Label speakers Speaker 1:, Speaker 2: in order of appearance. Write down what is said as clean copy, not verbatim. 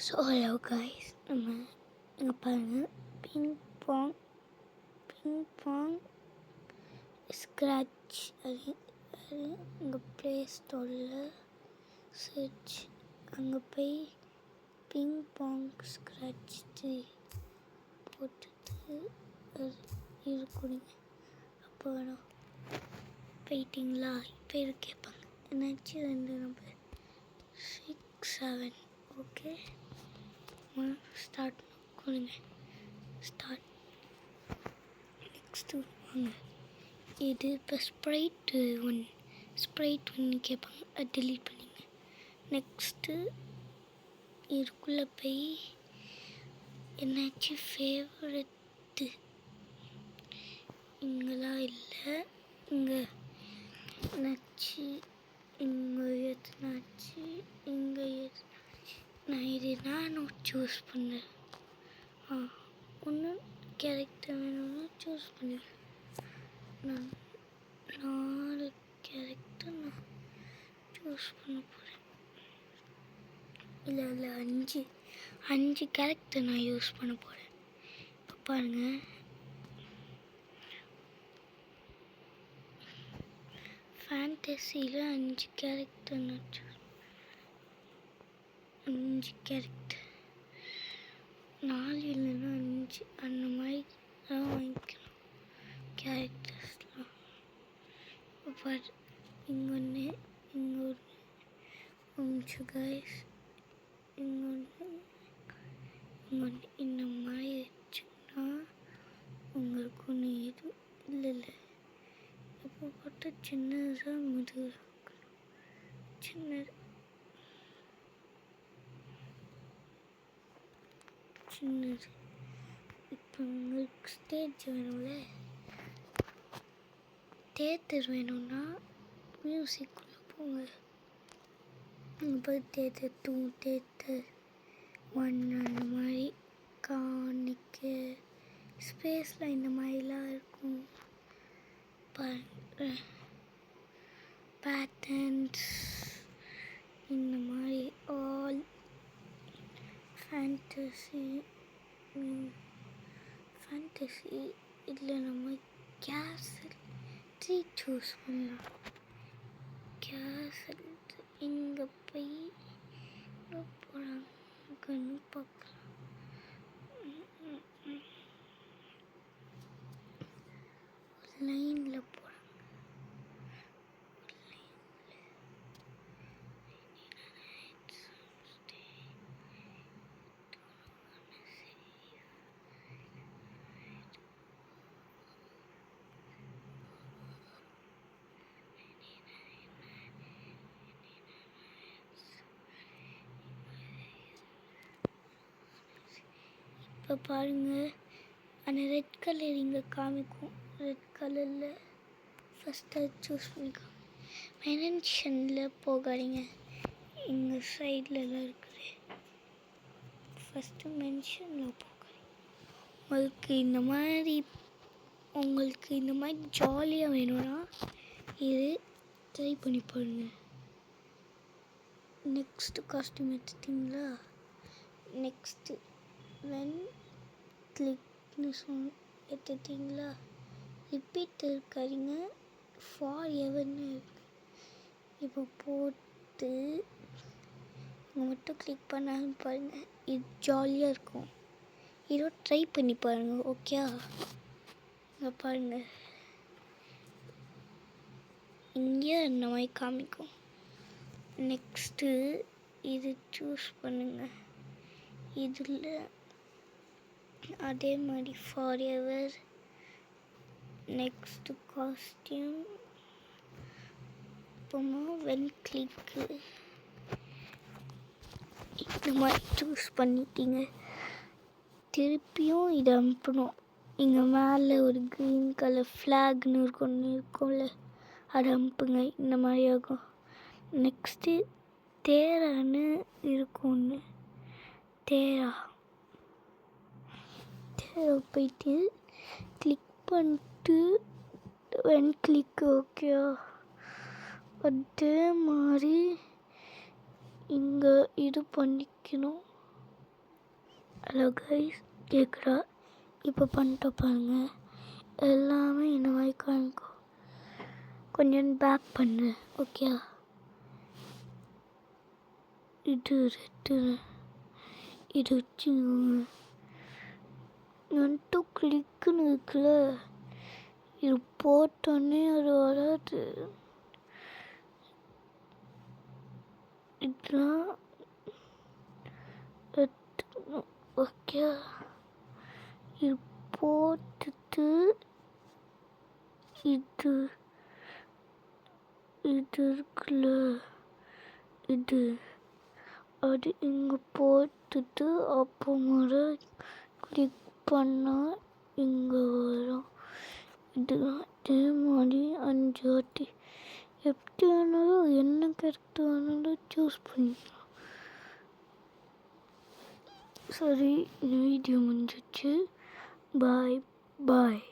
Speaker 1: So hello guys, நம்ம இங்கே பாருங்கள், பிங் பாங் ஸ்க்ராட்ச் அது இங்கே ப்ளே ஸ்டோரில் சர்ச், அங்கே போய் பிங் பாங் ஸ்க்ராட்ச் போட்டுட்டு அது இருக்குங்க. அப்போ வேணும் போயிட்டிங்களா? இப்போ இது கேட்பாங்க, என்னாச்சு 2 நம்பர் 6 7. ஓகே, ஸ்டார்ட் கொடுங்க. ஸ்டார்ட். நெக்ஸ்ட்டு வாங்க, இது இப்போ ஸ்ப்ரைட் ஒன்று கேட்பாங்க, அது டெலீட் பண்ணிங்க. நெக்ஸ்ட்டு இதுக்குள்ளே போய் என்னாச்சு ஃபேவரட்டு இங்கெல்லாம் இல்லை, இங்கே என்னாச்சு இங்கே எதுனாச்சு இங்கே எதுனாச்சு நான் இது நானும் சூஸ் பண்ணேன். ஒன்று கேரக்டர் வேணும்னா சூஸ் பண்ணிடுறேன். நான் 4 கேரக்டர் நான் சூஸ் பண்ண போகிறேன். இல்லை 5 கேரக்டர் நான் யூஸ் பண்ண போகிறேன். இப்போ பாருங்கள், ஃபேண்டசியில் 5 கேரக்டர் நான் 5 கேரக்டர் 4 இல்லைன்னா 5 அந்த மாதிரி தான் வாங்கிக்கணும் கேரக்டர்ஸ்லாம். பட் இங்கே ஒன்று, இங்கே ஒன்று கைஸ், இங்கே ஒன்று இந்த மாதிரி வச்சுன்னா உங்களுக்கு ஒன்று எதுவும் இல்லை. இப்போ பார்த்தா சின்னதாக முதுகு சின்னது இப்போ உங்களுக்கு ஸ்டேஜ் வேணும்ல, தேட்டர் வேணும்னா மியூசிக்குள்ளே போங்க. அங்கே போய் தேட்டர் 2 தேட்டர் 1 அந்த மாதிரி காணிக்க ஸ்பேஸில் இந்த மாதிரிலாம் இருக்கும். பேட்டர்ன்ஸ் இந்த மாதிரி ஆல் ஃபேண்டசி இதில் நம்ம கேசல் 3 சூஸ் பண்ணலாம். கேசல் இங்கே போய் போகிறாங்கன்னு பார்க்கலாம். லைனில் போகிறாங்க. இப்போ பாருங்கள், அந்த ரெட் கலர் இங்கே காமிக்கும். ரெட் கலரில் ஃபஸ்ட்டு சூஸ் பண்ணிக்கோங்க. மென்ஷனில் போகாதீங்க, இங்கே சைட்லலாம் இருக்குது. ஃபஸ்ட்டு மென்ஷனில் போகாதீங்க. உங்களுக்கு இந்த மாதிரி ஜாலியாக வேணும்னா இது ட்ரை பண்ணி பாருங்கள். நெக்ஸ்ட்டு காஸ்டியூம் எடுத்துட்டிங்களா? நெக்ஸ்ட்டு வென் கிளிக்னு எடுத்துட்டிங்களா? ரிப்பீட் இருக்காதிங்க, ஃபார் எவர்னு இருக்கு. இப்போ போட்டு இங்கே மட்டும் கிளிக் பண்ணாலும் பாருங்கள், இது ஜாலியாக இருக்கும். இதோ ட்ரை பண்ணி பாருங்கள். ஓகே, இங்கே பாருங்கள், இங்கே இந்த மாதிரி காமிக்கும். நெக்ஸ்ட்டு இது சூஸ் பண்ணுங்கள். இதில் அதே மாதிரி ஃபார் எவர். நெக்ஸ்ட்டு காஸ்டியூம், அப்புறமா வென் கிளிக்கு இந்த மாதிரி சூஸ் பண்ணிட்டீங்க. திருப்பியும் இதை அனுப்பணும். இங்கே மேலே ஒரு க்ரீன் கலர் ஃப்ளாக்னு இருக்கும்ல, அதை அனுப்புங்க. இந்த மாதிரி ஆகும். நெக்ஸ்ட்டு தேரான்னு இருக்கும் ஒன்று, தேரா போயிட்டு கிளிக் பண்ணிட்டு வென் கிளிக். ஓகே, அதே மாதிரி இங்கே இது பண்ணிக்கணும். ஹலோ கைஸ், கேட்குறா? இப்போ பண்ணிட்டு பாருங்க, எல்லாமே இந்த மாதிரி காமிக்கும். கொஞ்சம் பேக் பண்ணு, ஓகே? இது ரெட்டு, இது வச்சு வந்துட்டு கிளிக்குன்னு இருக்குல்ல, இது போட்டோன்னே அது வராது. இதெல்லாம் எடுத்துக்கணும், ஓகே? இது போட்டுட்டு இது இருக்குல்ல, இது அது இங்கே போட்டுட்டு அப்புறமா கிளிக் பண்ணால் இங்கே வரும். இதெல்லாம் இதே மாதிரி 5 வாட்டி எப்படி வேணாலும் என்ன கருத்து வேணாலும் சூஸ் பண்ணிக்கலாம். சரி, இந்த வீடியோ முடிஞ்சிச்சு. பாய் பாய்.